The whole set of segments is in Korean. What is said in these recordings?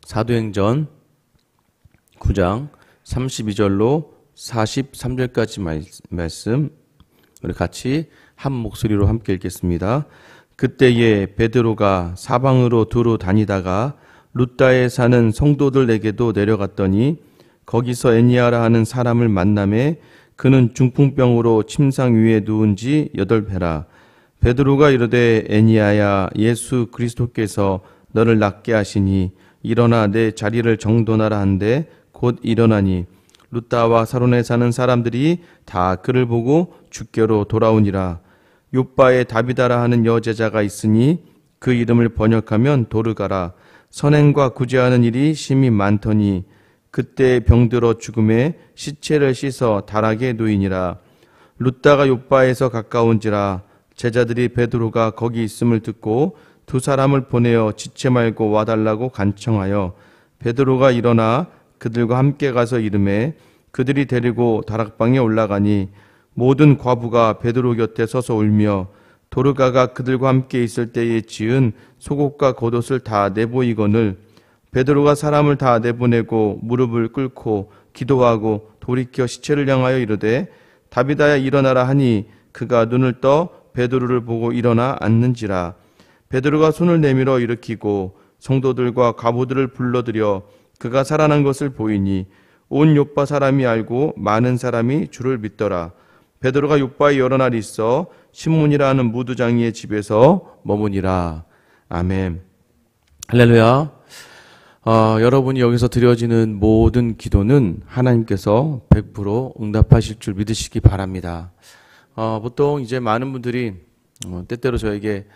사도행전 9장 32절로 43절까지 말씀 우리 같이 한 목소리로 함께 읽겠습니다. 그때에 베드로가 사방으로 두루 다니다가 룻다에 사는 성도들에게도 내려갔더니 거기서 애니아라 하는 사람을 만나매 그는 중풍병으로 침상 위에 누운 지 8회라. 베드로가 이르되 애니아야, 예수 그리스도께서 너를 낫게 하시니 일어나 내 자리를 정돈하라 한데 곧 일어나니 룻다와 사론에 사는 사람들이 다 그를 보고 주께로 돌아오니라. 욥바에 다비다라 하는 여제자가 있으니 그 이름을 번역하면 도르가라. 선행과 구제하는 일이 심히 많더니 그때 병들어 죽음에 시체를 씻어 다락에 누이니라. 룻다가 욥바에서 가까운지라. 제자들이 베드로가 거기 있음을 듣고 두 사람을 보내어 지체 말고 와달라고 간청하여 베드로가 일어나 그들과 함께 가서 이르매 그들이 데리고 다락방에 올라가니 모든 과부가 베드로 곁에 서서 울며 도르가가 그들과 함께 있을 때에 지은 속옷과 겉옷을 다 내보이거늘 베드로가 사람을 다 내보내고 무릎을 꿇고 기도하고 돌이켜 시체를 향하여 이르되 다비다야 일어나라 하니 그가 눈을 떠 베드로를 보고 일어나 앉는지라. 베드로가 손을 내밀어 일으키고 성도들과 과부들을 불러들여 그가 살아난 것을 보이니 온 욥바 사람이 알고 많은 사람이 주를 믿더라. 베드로가 욥바에 여러 날 있어 시몬이라 하는 무두장이의 집에서 머무니라. 아멘. 할렐루야. 여러분이 여기서 드려지는 모든 기도는 하나님께서 100% 응답하실 줄 믿으시기 바랍니다. 보통 이제 많은 분들이 때때로 저에게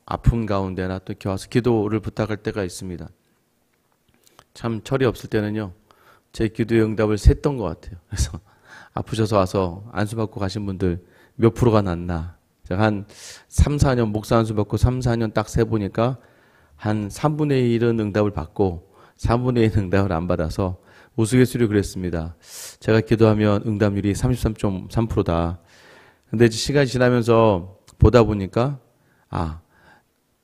아픈 가운데나 또 이렇게 와서 기도를 부탁할 때가 있습니다. 참 철이 없을 때는요, 제 기도의 응답을 셌던 것 같아요. 그래서 아프셔서 와서 안수받고 가신 분들 몇 프로가 낫나. 제가 한 3, 4년 목사 안수받고 3, 4년 딱 세보니까 한 3분의 1은 응답을 받고 3분의 1은 응답을 안 받아서 우스갯소리로 그랬습니다. 제가 기도하면 응답률이 33.3%다. 근데 이제 시간이 지나면서 보다 보니까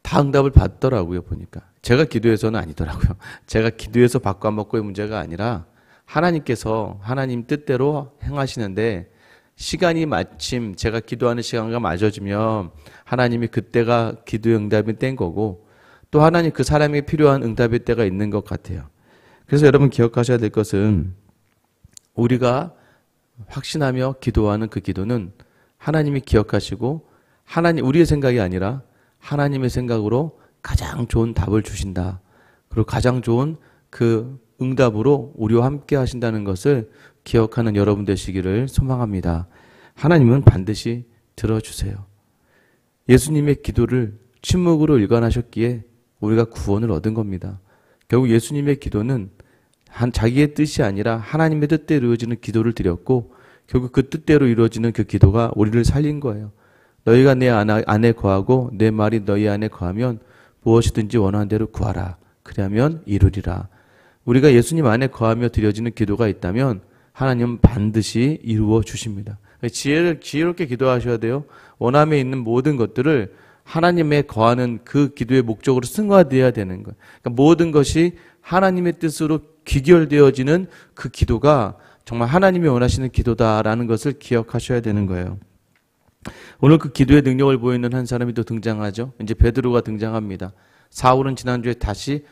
다 응답을 받더라고요. 보니까 제가 기도해서는 아니더라고요. 제가 기도해서 받고 안 받고의 문제가 아니라 하나님께서 하나님 뜻대로 행하시는데 시간이 마침 제가 기도하는 시간과 맞아지면 하나님이 그때가 기도의 응답이 된 거고 또 하나님 그 사람에게 필요한 응답의 때가 있는 것 같아요. 그래서 여러분 기억하셔야 될 것은 우리가 확신하며 기도하는 그 기도는 하나님이 기억하시고 하나님 우리의 생각이 아니라 하나님의 생각으로 가장 좋은 답을 주신다. 그리고 가장 좋은 그 응답으로 우리와 함께 하신다는 것을 기억하는 여러분 되시기를 소망합니다. 하나님은 반드시 들어주세요. 예수님의 기도를 침묵으로 일관하셨기에 우리가 구원을 얻은 겁니다. 결국 예수님의 기도는 자기의 뜻이 아니라 하나님의 뜻대로 이루어지는 기도를 드렸고 결국 그 뜻대로 이루어지는 그 기도가 우리를 살린 거예요. 너희가 내 안에 거하고 내 말이 너희 안에 거하면 무엇이든지 원하는 대로 구하라. 그러면 이루리라. 우리가 예수님 안에 거하며 드려지는 기도가 있다면 하나님은 반드시 이루어 주십니다. 지혜롭게 기도하셔야 돼요. 원함에 있는 모든 것들을 하나님에 거하는 그 기도의 목적으로 승화되어야 되는 거예요. 그러니까 모든 것이 하나님의 뜻으로 귀결되어지는 그 기도가 정말 하나님이 원하시는 기도다라는 것을 기억하셔야 되는 거예요. 오늘 그 기도의 능력을 보이는 한 사람이 또 등장하죠. 이제 베드로가 등장합니다. 사울은 지난주에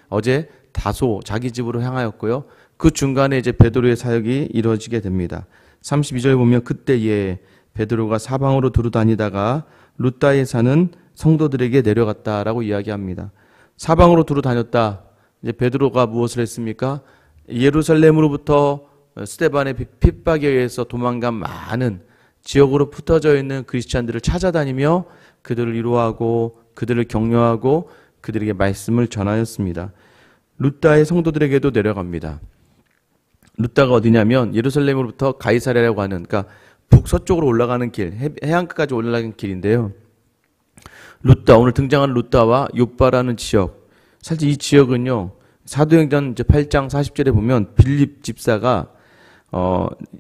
어제 다소 자기 집으로 향하였고요. 그 중간에 이제 베드로의 사역이 이루어지게 됩니다. 32절 보면 그때에 베드로가 사방으로 두루 다니다가 룻다에 사는 성도들에게 내려갔다라고 이야기합니다. 사방으로 두루 다녔다. 이제 베드로가 무엇을 했습니까? 예루살렘으로부터 스데반의 핍박에 의해서 도망간 많은 지역으로 흩어져 있는 그리스찬들을 찾아다니며 그들을 위로하고 그들을 격려하고 그들에게 말씀을 전하였습니다. 룻다의 성도들에게도 내려갑니다. 룻다가 어디냐면 예루살렘으로부터 가이사랴라고 하는 그러니까 북서쪽으로 올라가는 길, 해안가까지 올라가는 길인데요. 룻다, 오늘 등장하는 룻다와 욥바라는 지역. 사실 이 지역은요. 사도행전 8장 40절에 보면 빌립 집사가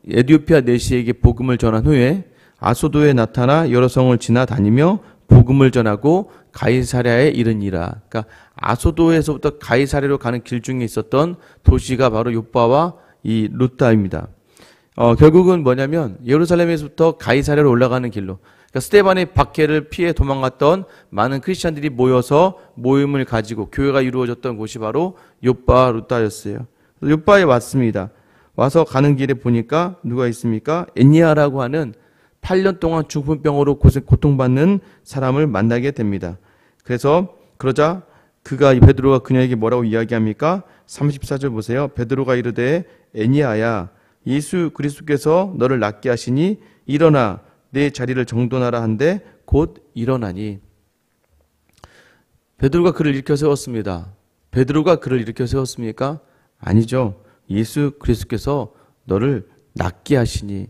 에디오피아 내시에게 복음을 전한 후에 아소도에 나타나 여러 성을 지나다니며 복음을 전하고 가이사랴에 이르니라. 그러니까 아소도에서부터 가이사랴로 가는 길 중에 있었던 도시가 바로 욥바와 이 루다입니다. 결국은 뭐냐면 예루살렘에서부터 가이사랴로 올라가는 길로, 그러니까 스데반의 박해를 피해 도망갔던 많은 크리스찬들이 모여서 모임을 가지고 교회가 이루어졌던 곳이 바로 욥바와 루다였어요. 욥바에 왔습니다. 와서 가는 길에 보니까 누가 있습니까? 엔니아라고 하는 8년 동안 중풍병으로 고통받는 사람을 만나게 됩니다. 그러자 베드로가 그녀에게 뭐라고 이야기합니까? 34절 보세요. 베드로가 이르되 엔니아야, 예수 그리스도께서 너를 낫게 하시니 일어나 내 자리를 정돈하라 한데 곧 일어나니. 베드로가 그를 일으켜 세웠습니다. 베드로가 그를 일으켜 세웠습니까? 아니죠. 예수 그리스도께서 너를 낫게 하시니.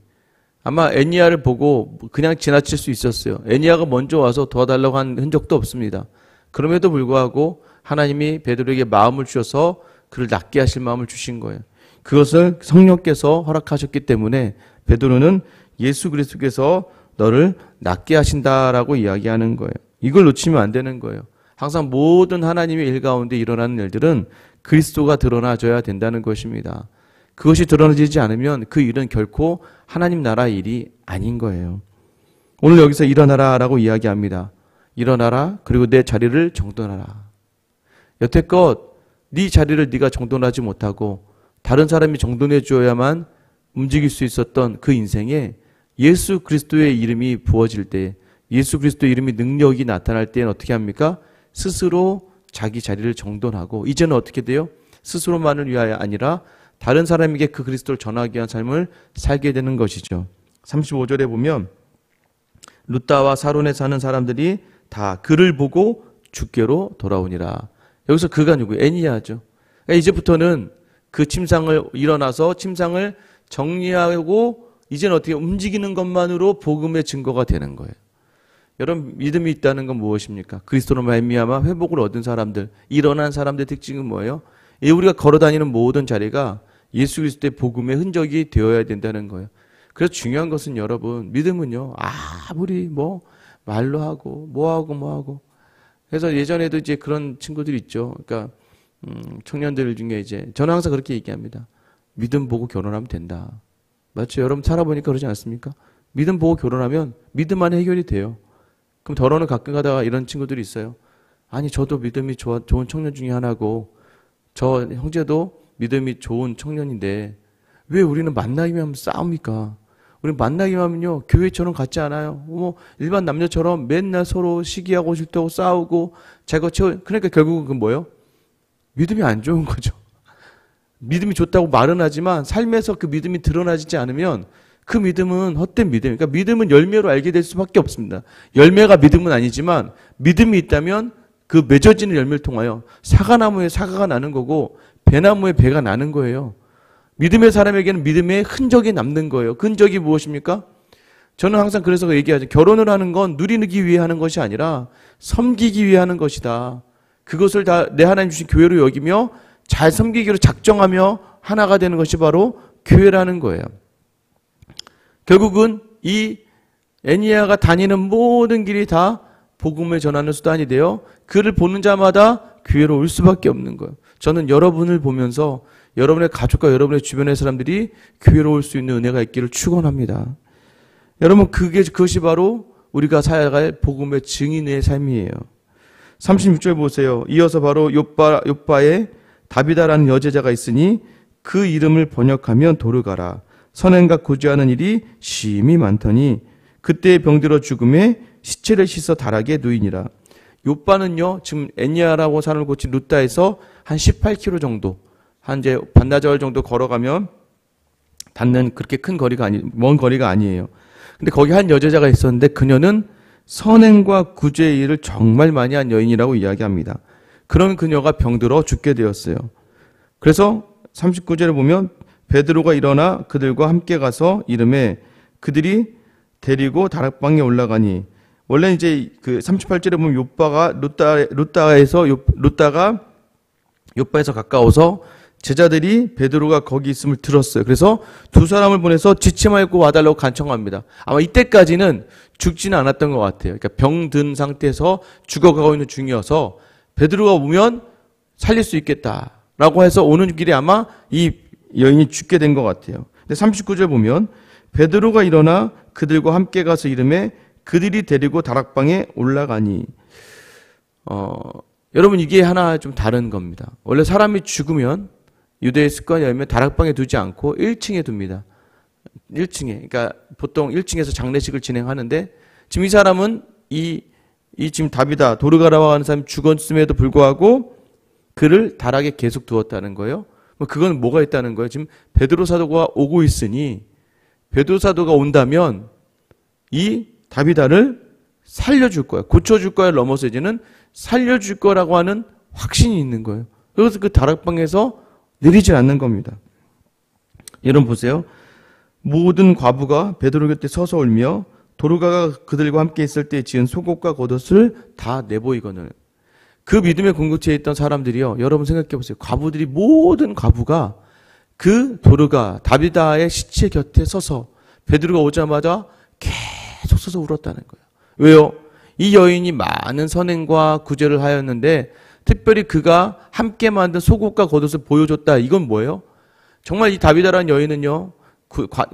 아마 엔니아를 보고 그냥 지나칠 수 있었어요. 엔니아가 먼저 와서 도와달라고 한 흔적도 없습니다. 그럼에도 불구하고 하나님이 베드로에게 마음을 주셔서 그를 낫게 하실 마음을 주신 거예요. 그것을 성령께서 허락하셨기 때문에 베드로는 예수 그리스도께서 너를 낫게 하신다라고 이야기하는 거예요. 이걸 놓치면 안 되는 거예요. 항상 모든 하나님의 일 가운데 일어나는 일들은 그리스도가 드러나줘야 된다는 것입니다. 그것이 드러나지지 않으면 그 일은 결코 하나님 나라의 일이 아닌 거예요. 오늘 여기서 일어나라라고 이야기합니다. 일어나라, 그리고 내 자리를 정돈하라. 여태껏 네 자리를 네가 정돈하지 못하고 다른 사람이 정돈해 주어야만 움직일 수 있었던 그 인생에 예수 그리스도의 이름이 부어질 때, 예수 그리스도의 이름이 능력이 나타날 때는 어떻게 합니까? 스스로 자기 자리를 정돈하고, 이제는 어떻게 돼요? 스스로만을 위하여 아니라 다른 사람에게 그 그리스도를 전하기 위한 삶을 살게 되는 것이죠. 35절에 보면 루다와 사론에 사는 사람들이 다 그를 보고 주께로 돌아오니라. 여기서 그가 누구예요? 엔니아죠. 그러니까 이제부터는 그 침상을 일어나서 침상을 정리하고 이제는 어떻게 움직이는 것만으로 복음의 증거가 되는 거예요. 여러분, 믿음이 있다는 건 무엇입니까? 그리스도로 말미암아 회복을 얻은 사람들, 일어난 사람들의 특징은 뭐예요? 우리가 걸어다니는 모든 자리가 예수 그리스도의 복음의 흔적이 되어야 된다는 거예요. 그래서 중요한 것은 여러분, 믿음은요, 아무리 말로 하고 뭐하고 그래서 예전에도 이제 그런 친구들이 있죠. 그러니까 청년들 중에 이제 저는 항상 그렇게 얘기합니다. 믿음 보고 결혼하면 된다. 맞죠? 여러분 살아보니까 그러지 않습니까? 믿음 보고 결혼하면 믿음 안에 해결이 돼요. 그럼 더러는 가끔 가다가 이런 친구들이 있어요. 아니, 저도 믿음이 좋은 청년 중에 하나고 저 형제도 믿음이 좋은 청년인데 왜 우리는 만나기만 하면 싸웁니까? 우리 만나기만 하면요, 교회처럼 같지 않아요. 일반 남녀처럼 맨날 서로 시기하고 질투하고 싸우고 그러니까 결국은 그건 뭐예요? 믿음이 안 좋은 거죠. 믿음이 좋다고 말은 하지만 삶에서 그 믿음이 드러나지 않으면 그 믿음은 헛된 믿음. 그러니까 믿음은 열매로 알게 될 수밖에 없습니다. 열매가 믿음은 아니지만 믿음이 있다면 그 맺어지는 열매를 통하여 사과나무에 사과가 나는 거고 배나무에 배가 나는 거예요. 믿음의 사람에게는 믿음의 흔적이 남는 거예요. 그 흔적이 무엇입니까? 저는 항상 그래서 얘기하죠. 결혼을 하는 건 누리기 위해 하는 것이 아니라 섬기기 위해 하는 것이다. 그것을 다 내 하나님 주신 교회로 여기며 잘 섬기기로 작정하며 하나가 되는 것이 바로 교회라는 거예요. 결국은 이 엔니아가 다니는 모든 길이 다 복음을 전하는 수단이 되어 그를 보는 자마다 교회로 올 수밖에 없는 거예요. 저는 여러분을 보면서 여러분의 가족과 여러분의 주변의 사람들이 교회로 올 수 있는 은혜가 있기를 축원합니다. 여러분, 그것이 바로 우리가 살아갈 복음의 증인의 삶이에요. 36절 보세요. 이어서 바로 욥바에 다비다라는 여제자가 있으니 그 이름을 번역하면 도르가라. 선행과 고지하는 일이 심히 많더니 그때의 병들어 죽음에 시체를 씻어 다락에 누이니라. 욥바는요, 지금 엔니아라고 사람을 고친 루다에서 한 18km 정도, 한 이제 반나절 정도 걸어가면 닿는 그렇게 먼 거리가 아니에요. 근데 거기 한 여제자가 있었는데 그녀는 선행과 구제의 일을 정말 많이 한 여인이라고 이야기합니다. 그런 그녀가 병들어 죽게 되었어요. 그래서 39절에 보면 베드로가 일어나 그들과 함께 가서 이름에 그들이 데리고 다락방에 올라가니, 원래 이제 그 38절에 보면 욥바가 루다가 욥바에서 가까워서 제자들이 베드로가 거기 있음을 들었어요. 그래서 두 사람을 보내서 지체 말고 와달라고 간청합니다. 아마 이때까지는 죽지는 않았던 것 같아요. 그러니까 병든 상태에서 죽어가고 있는 중이어서 베드로가 오면 살릴 수 있겠다라고 해서 오는 길에 아마 이 여인이 죽게 된 것 같아요. 근데 39절 보면 베드로가 일어나 그들과 함께 가서 이르매 그들이 데리고 다락방에 올라가니 여러분 이게 하나 좀 다른 겁니다. 원래 사람이 죽으면 유대의 습관이 하면 다락방에 두지 않고 1층에 둡니다. 1층에. 그러니까 보통 1층에서 장례식을 진행하는데 지금 이 사람은 이 지금 다비다 도르가라고 하는 사람이 죽었음에도 불구하고 그를 다락에 계속 두었다는 거예요. 그건 뭐가 있다는 거예요? 지금 베드로 사도가 오고 있으니 베드로 사도가 온다면 이 다비다를 살려줄 거야. 고쳐줄 거야 넘어서 이제는 살려줄 거라고 하는 확신이 있는 거예요. 그래서 그 다락방에서 내리질 않는 겁니다. 여러분 보세요. 모든 과부가 베드로 곁에 서서 울며 도르가가 그들과 함께 있을 때 지은 속옷과 겉옷을 다 내보이거늘. 그 믿음의 궁극체에 있던 사람들이요. 여러분 생각해 보세요. 과부들이 모든 과부가 그 도르가 다비다의 시체 곁에 서서 베드로가 오자마자 계속 서서 울었다는 거예요. 왜요? 이 여인이 많은 선행과 구제를 하였는데 특별히 그가 함께 만든 속옷과 겉옷을 보여줬다. 이건 뭐예요? 정말 이 다비다라는 여인은요.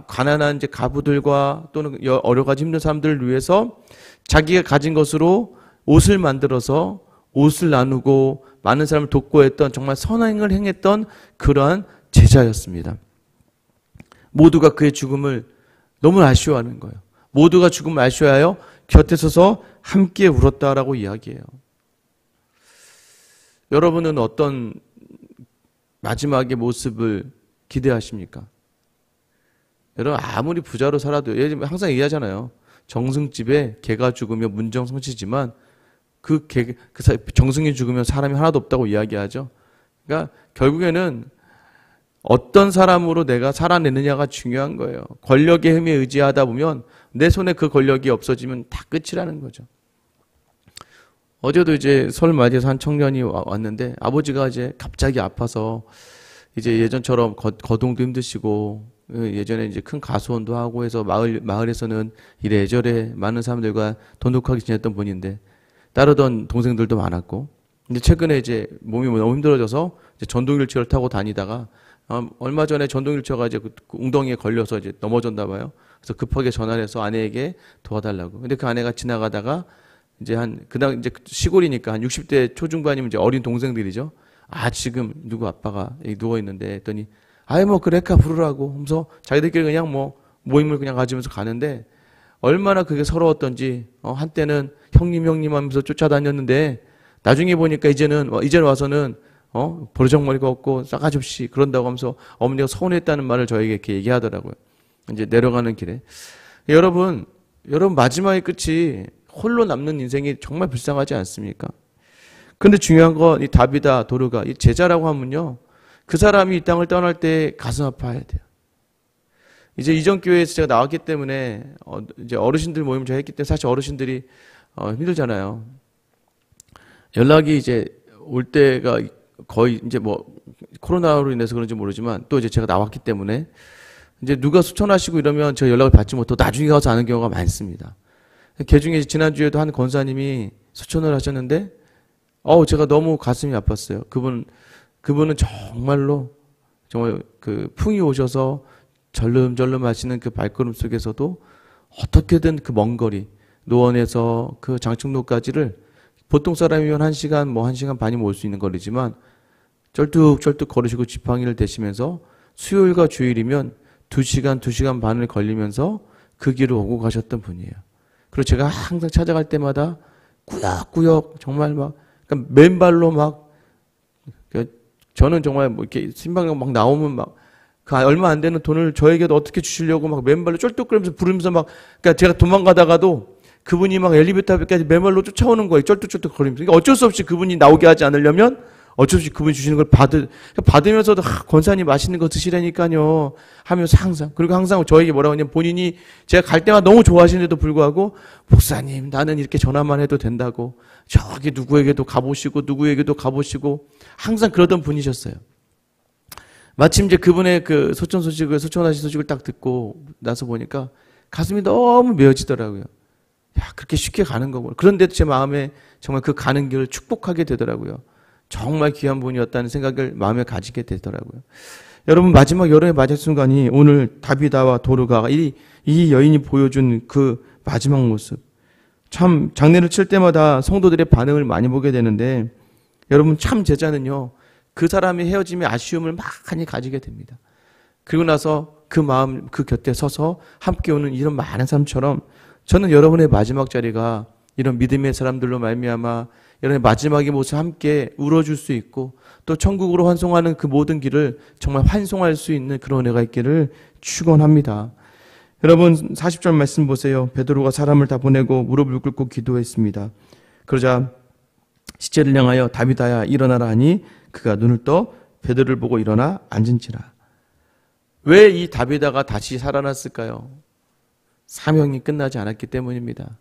가난한 이제 가부들과 또는 여러 가지 힘든 사람들을 위해서 자기가 가진 것으로 옷을 만들어서 옷을 나누고 많은 사람을 돕고 했던 정말 선행을 행했던 그러한 제자였습니다. 모두가 그의 죽음을 너무 아쉬워하는 거예요. 모두가 죽음을 아쉬워하여 곁에 서서 함께 울었다라고 이야기해요. 여러분은 어떤 마지막의 모습을 기대하십니까? 여러분 아무리 부자로 살아도 항상 얘기하잖아요. 정승집에 개가 죽으면 문정성시지만 정승이 죽으면 사람이 하나도 없다고 이야기하죠. 그러니까 결국에는 어떤 사람으로 내가 살아내느냐가 중요한 거예요. 권력의 힘에 의지하다 보면 내 손에 그 권력이 없어지면 다 끝이라는 거죠. 어제도 이제 설 맞이해서 한 청년이 왔는데 아버지가 이제 갑자기 아파서 이제 예전처럼 거동도 힘드시고 예전에 이제 큰 가수원도 하고 해서 마을에서는 이래저래 많은 사람들과 돈독하게 지냈던 분인데 따르던 동생들도 많았고 근데 최근에 이제 몸이 너무 힘들어져서 이제 전동휠체어를 타고 다니다가 얼마 전에 전동휠체어가 이제 그 웅덩이에 걸려서 이제 넘어졌나 봐요. 그래서 급하게 전화를 해서 아내에게 도와달라고. 근데 그 아내가 지나가다가 이제 그다음 이제 시골이니까 한 60대 초중반이면 이제 어린 동생들이죠. 지금 누구 아빠가 여기 누워 있는데 했더니 뭐 그래카 부르라고 하면서 자기들끼리 그냥 뭐 모임을 그냥 가지면서 가는데 얼마나 그게 서러웠던지 한때는 형님 하면서 쫓아다녔는데 나중에 보니까 이제는 와서는 버르장머리가 없고 싸가지 없이 그런다고 하면서 어머니가 서운했다는 말을 저에게 이렇게 얘기하더라고요. 이제 내려가는 길에. 여러분 마지막의 끝이 홀로 남는 인생이 정말 불쌍하지 않습니까? 근데 중요한 건 이 다비다 도르가 이 제자라고 하면요. 그 사람이 이 땅을 떠날 때 가슴 아파해야 돼요. 이제 이전 교회에서 제가 나왔기 때문에 이제 어르신들 모임을 제가 했기 때문에 사실 어르신들이 힘들잖아요. 연락이 이제 올 때가 거의 이제 뭐 코로나로 인해서 그런지 모르지만 또 이제 제가 나왔기 때문에 이제 누가 수천하시고 이러면 제가 연락을 받지 못하고 나중에 가서 아는 경우가 많습니다. 그 중에 지난주에도 한 권사님이 수천을 하셨는데 제가 너무 가슴이 아팠어요. 그분은 정말 그 풍이 오셔서 절름절름 하시는 그 발걸음 속에서도 어떻게든 그 먼 거리 노원에서 그 장충로까지를 보통 사람이면 1시간 1시간 반이면 올 수 있는 거리지만 쩔뚝쩔뚝 걸으시고 지팡이를 대시면서 수요일과 주일이면 2시간 반을 걸리면서 그 길을 오고 가셨던 분이에요. 그리고 제가 항상 찾아갈 때마다 꾸역꾸역 정말 그러니까 맨발로 저는 정말 이렇게 신방에 나오면 그 얼마 안 되는 돈을 저에게도 어떻게 주시려고 맨발로 쩔뚝거리면서 부르면서 그러니까 제가 도망가다가도 그분이 엘리베이터 앞에까지 맨발로 쫓아오는 거예요. 쩔뚝쩔뚝 거리면서. 그러니까 어쩔 수 없이 그분이 나오게 하지 않으려면 어쩔 수 없이 그분이 주시는 걸 받으면서도 권사님 맛있는 거 드시라니까요 하면서 항상 그리고 항상 저에게 뭐라고 하냐면 본인이 제가 갈 때마다 너무 좋아하시는데도 불구하고 목사님 나는 이렇게 전화만 해도 된다고 저기 누구에게도 가보시고 항상 그러던 분이셨어요. 마침 이제 그분의 그 소천하신 소식을 딱 듣고 나서 보니까 가슴이 너무 메어지더라고요. 야, 그렇게 쉽게 가는 거구나. 그런데도 제 마음에 정말 그 가는 길을 축복하게 되더라고요. 정말 귀한 분이었다는 생각을 마음에 가지게 되더라고요. 여러분, 마지막 여름의 마지막 순간이 오늘 다비다와 도르가 이 여인이 보여준 그 마지막 모습. 참 장례를 칠 때마다 성도들의 반응을 많이 보게 되는데, 여러분, 참 제자는요, 그 사람이 헤어짐의 아쉬움을 많이 가지게 됩니다. 그리고 나서 그 마음, 그 곁에 서서 함께 오는 이런 많은 사람처럼 저는 여러분의 마지막 자리가 이런 믿음의 사람들로 말미암아 여러분의 마지막의 모습 함께 울어줄 수 있고 또 천국으로 환송하는 그 모든 길을 정말 환송할 수 있는 그런 은혜가 있기를 축원합니다. 여러분 40절 말씀 보세요. 베드로가 사람을 다 보내고 무릎을 꿇고 기도했습니다. 그러자 시체를 향하여 다비다야 일어나라 하니 그가 눈을 떠 베드로를 보고 일어나 앉은지라. 왜 이 다비다가 다시 살아났을까요? 사명이 끝나지 않았기 때문입니다.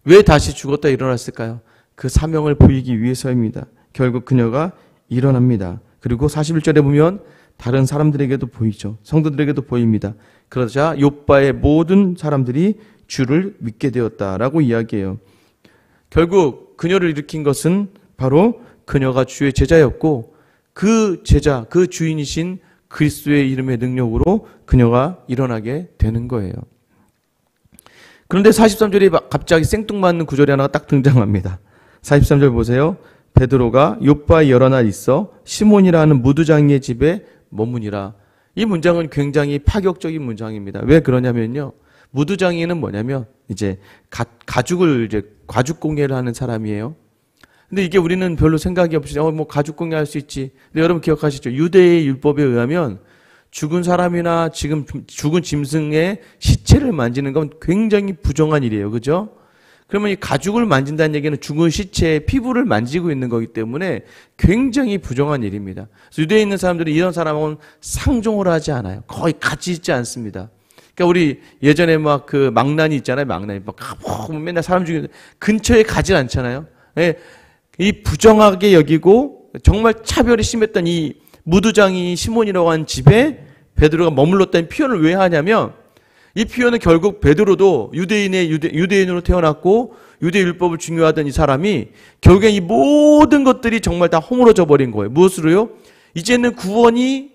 왜 다시 죽었다 일어났을까요? 그 사명을 보이기 위해서입니다. 결국 그녀가 일어납니다. 그리고 41절에 보면 다른 사람들에게도 보이죠. 성도들에게도 보입니다. 그러자 욥바의 모든 사람들이 주를 믿게 되었다라고 이야기해요. 결국 그녀를 일으킨 것은 바로 그녀가 주의 제자였고 그 제자, 그 주인이신 그리스도의 이름의 능력으로 그녀가 일어나게 되는 거예요. 그런데 43절에 갑자기 생뚱맞는 구절이 하나가 딱 등장합니다. 43절 보세요. 베드로가 욥바에 여러 날 있어 시몬이라는 무두장이의 집에 머무니라. 이 문장은 굉장히 파격적인 문장입니다. 왜 그러냐면요. 무두장이는 뭐냐면 이제 가죽 공예를 하는 사람이에요. 근데 이게 우리는 별로 생각이 없이 뭐 가죽 공예할 수 있지. 근데 여러분 기억하시죠? 유대의 율법에 의하면 죽은 사람이나 지금 죽은 짐승의 시체를 만지는 건 굉장히 부정한 일이에요. 그죠? 그러면 이 가죽을 만진다는 얘기는 죽은 시체의 피부를 만지고 있는 거기 때문에 굉장히 부정한 일입니다. 그래서 유대에 있는 사람들이 이런 사람은 상종을 하지 않아요. 거의 같이 있지 않습니다. 그러니까 우리 예전에 막 그 망난이 있잖아요. 망난이 막 맨날 사람 죽이는데 근처에 가지 않잖아요. 예, 이 부정하게 여기고 정말 차별이 심했던 이 무두장이 시몬이라고 하는 집에 베드로가 머물렀다는 표현을 왜 하냐면 이 표현은 결국 베드로도 유대인으로 태어났고 유대 율법을 중요하던 이 사람이 결국엔 이 모든 것들이 정말 다 허물어져 버린 거예요. 무엇으로요? 이제는 구원이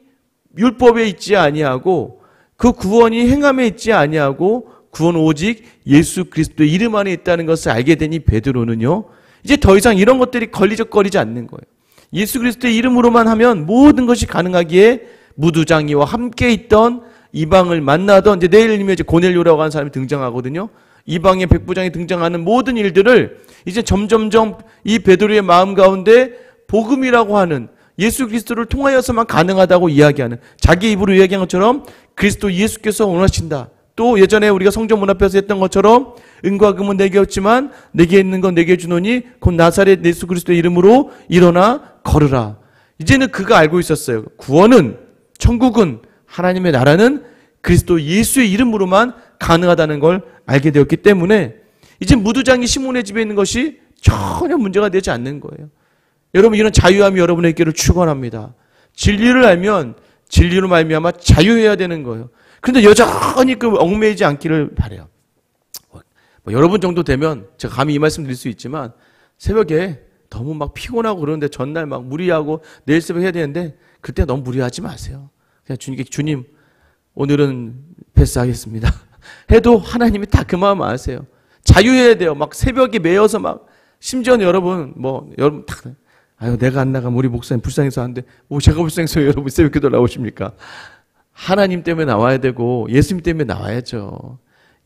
율법에 있지 아니하고 그 구원이 행함에 있지 아니하고 구원 오직 예수 그리스도의 이름 안에 있다는 것을 알게 되니 베드로는요. 이제 더 이상 이런 것들이 걸리적거리지 않는 거예요. 예수 그리스도의 이름으로만 하면 모든 것이 가능하기에 무두장이와 함께 있던 이방을 만나던 이제 내일이면 이제 고넬료라고 하는 사람이 등장하거든요. 이방의 백부장이 등장하는 모든 일들을 이제 점점점 이 베드로의 마음 가운데 복음이라고 하는 예수 그리스도를 통하여서만 가능하다고 이야기하는 자기 입으로 이야기한 것처럼 그리스도 예수께서 원하신다. 또 예전에 우리가 성전 문 앞에서 했던 것처럼 은과 금은 내게 없지만 내게 있는 건 내게 주노니 곧 나사렛 예수 그리스도의 이름으로 일어나 걸으라. 이제는 그가 알고 있었어요. 구원은 천국은 하나님의 나라는 그리스도 예수의 이름으로만 가능하다는 걸 알게 되었기 때문에 이제 무두장이 시몬의 집에 있는 것이 전혀 문제가 되지 않는 거예요. 여러분 이런 자유함이 여러분에게를 축원합니다. 진리를 알면 진리로 말미암아 자유해야 되는 거예요. 그런데 여전히 그 얽매이지 않기를 바라요. 뭐 여러분 정도 되면 제가 감히 이 말씀 드릴 수 있지만 새벽에 너무 막 피곤하고 그러는데 전날 막 무리하고 내일 새벽 해야 되는데 그때 너무 무리하지 마세요. 그냥 주님께 주님 오늘은 패스하겠습니다. 해도 하나님이 다 그 마음 아세요. 자유해야 돼요. 막 새벽에 매여서 막 심지어는 여러분 다 아유 내가 안 나가면 우리 목사님 불쌍해서 하는데 제가 불쌍해서 여러분 새벽 기도 나오십니까? 하나님 때문에 나와야 되고 예수님 때문에 나와야죠.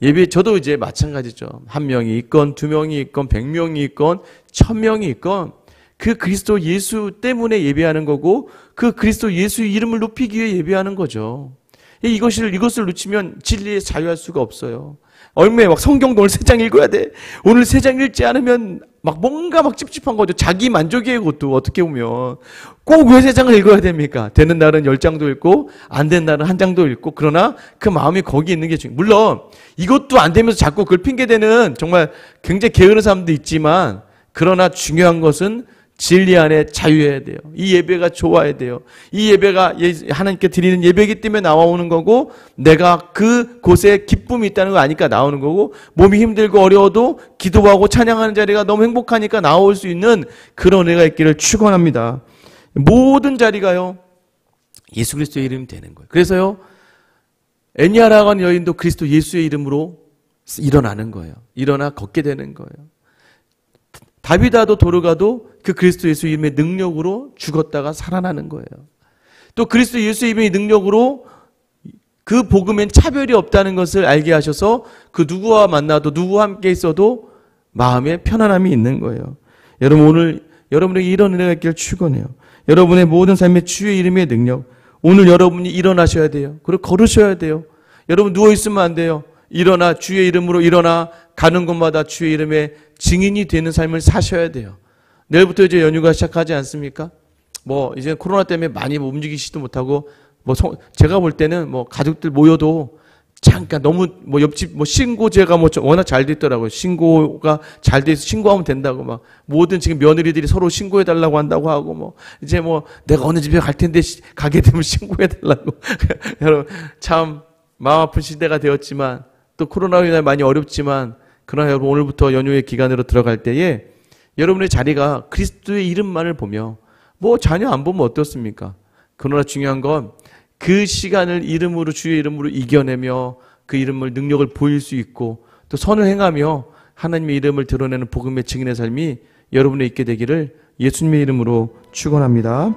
예배 저도 이제 마찬가지죠. 한 명이 있건 두 명이 있건 100명이 있건 1000명이 있건 그 그리스도 예수 때문에 예배하는 거고 그 그리스도 예수의 이름을 높이기 위해 예배하는 거죠. 이것을 놓치면 진리에 자유할 수가 없어요. 얼마에 막 성경도 오늘 3장 읽어야 돼. 오늘 3장 읽지 않으면 막 뭔가 막 찝찝한 거죠. 자기 만족이에요. 그것도 어떻게 보면. 꼭 왜 3장을 읽어야 됩니까? 되는 날은 10장도 읽고 안 되는 날은 1장도 읽고 그러나 그 마음이 거기 있는 게 중요해요. 물론 이것도 안 되면서 자꾸 그걸 핑계대는 정말 굉장히 게으른 사람도 있지만 그러나 중요한 것은 진리 안에 자유해야 돼요. 이 예배가 좋아야 돼요. 이 예배가 하나님께 드리는 예배이기 때문에 나오는 거고, 내가 그 곳에 기쁨이 있다는 거 아니까 나오는 거고, 몸이 힘들고 어려워도 기도하고 찬양하는 자리가 너무 행복하니까 나올 수 있는 그런 은혜가 있기를 축원합니다. 모든 자리가요, 예수 그리스도의 이름이 되는 거예요. 그래서요, 애니아라고 하는 여인도 그리스도 예수의 이름으로 일어나는 거예요. 일어나 걷게 되는 거예요. 다비다도 도르가도 그 그리스도 예수 이름의 능력으로 죽었다가 살아나는 거예요. 또 그리스도 예수 이름의 능력으로 그 복음엔 차별이 없다는 것을 알게 하셔서 그 누구와 만나도 누구와 함께 있어도 마음에 편안함이 있는 거예요. 여러분, 오늘 여러분에게 이런 은혜가 있기를 축원해요. 여러분의 모든 삶의 주의 이름의 능력, 오늘 여러분이 일어나셔야 돼요. 그리고 걸으셔야 돼요. 여러분 누워 있으면 안 돼요. 일어나, 주의 이름으로 일어나 가는 곳마다 주의 이름의 증인이 되는 삶을 사셔야 돼요. 내일부터 이제 연휴가 시작하지 않습니까? 이제 코로나 때문에 많이 움직이시지도 못하고, 제가 볼 때는 가족들 모여도 잠깐 너무 옆집 신고제가 워낙 잘 돼 있더라고요. 신고가 잘 돼 있어 신고하면 된다고 모든 지금 며느리들이 서로 신고해 달라고 한다고 하고 이제 내가 어느 집에 갈 텐데 가게 되면 신고해 달라고. 여러분 참 마음 아픈 시대가 되었지만 또 코로나로 인해 많이 어렵지만 그러나 여러분 오늘부터 연휴의 기간으로 들어갈 때에 여러분의 자리가 그리스도의 이름만을 보며 자녀 안 보면 어떻습니까? 그러나 중요한 건 그 시간을 이름으로 주의 이름으로 이겨내며 그 이름을 능력을 보일 수 있고 또 선을 행하며 하나님의 이름을 드러내는 복음의 증인의 삶이 여러분에 있게 되기를 예수님의 이름으로 축원합니다.